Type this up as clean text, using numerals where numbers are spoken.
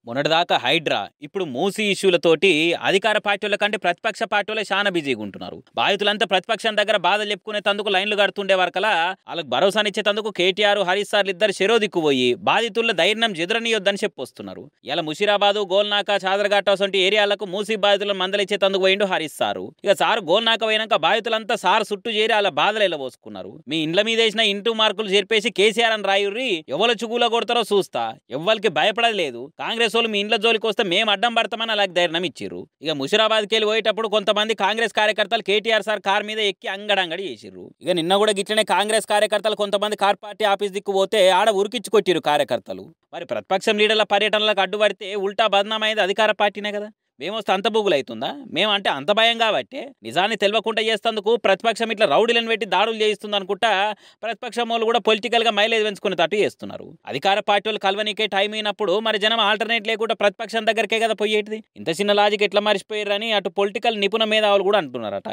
మొన్నటిదాకా హైడ్రా ఇప్పుడు మూసీ ఇష్యూలతోటి అధికార పార్టీల కంటే ప్రతిపక్ష పార్టీలే చాలా బిజీగా ఉంటున్నారు. బాధితులంతా ప్రతిపక్షం దగ్గర బాధలు చెప్పుకునేందుకు లైన్లు కడుతుండే వరకలా వాళ్ళకి భరోసానిచ్చేందుకు కేటీఆర్ హరీష్ సార్లు ఇద్దరు చెరో దిక్కుపోయి బాధితుల ధైర్యం జెదరనీయొద్దని చెప్పొస్తున్నారు. ఇలా ముషిరాబాదు గోల్నాక చాదరఘాట్ వంటి ఏరియాలకు మూసీ బాధితులను మందలిచ్చేందుకు పోయిండు హరీష్ సారు. ఇక సారు గోల్నాక పోయినాక బాధితులంతా సార్ చుట్టూ చేరి వాళ్ళ బాధలు ఎలబోసుకున్నారు. మీ ఇండ్ల మీద వేసిన ఇంటూ మార్కులు చేర్పేసి కేసీఆర్ అని రాయుర్రి, ఎవరు చుగుల కొడతారో చూస్తా, ఎవ్వరికి భయపడలేదు లేదు. కాంగ్రెస్ వాళ్ళు మీ ఇంట్లో జోలికి వస్తే మేము అడ్డం పడతామని అలాగే ధైర్యం ఇచ్చిర్రు. ఇక ముషిరాబాద్కి వెళ్ళి పోయేటప్పుడు కొంతమంది కాంగ్రెస్ కార్యకర్తలు కేటీఆర్ సార్ కార్ మీద ఎక్కి అంగడంగడి చేసిర్రు. ఇక నిన్న కూడా గిట్లనే కాంగ్రెస్ కార్యకర్తలు కొంతమంది కార్ పార్టీ ఆఫీస్ దిక్కు పోతే ఆడ ఉరికిచ్చి కొట్టిరు కార్యకర్తలు. మరి ప్రతిపక్షం లీడర్ల పర్యటనలకు అడ్డుపడితే ఉల్టా బదనామైంది అధికార పార్టీనే కదా. మేమొస్తే అంత బుగులు అవుతుందా? మేమంటే అంత భయం కాబట్టి నిజాన్ని తెలియకుండా చేస్తేందుకు ప్రతిపక్షం ఇట్లా రౌడీలను పెట్టి దాడులు చేయిస్తుంది అనుకుంటా ప్రతిపక్షం వాళ్ళు కూడా పొలిటికల్గా మైలేజ్ పెంచుకునేటట్టు చేస్తున్నారు. అధికార పార్టీ వాళ్ళు కలవనీకే టైం అయినప్పుడు మరి జనం ఆల్టర్నేట్ లేకుండా ప్రతిపక్షం దగ్గరికే కదా పోయేటిది. ఇంత చిన్న లాజిక్ ఎట్లా మర్చిపోయారని అటు పొలిటికల్ నిపుణ మేధావులు కూడా అంటున్నారట.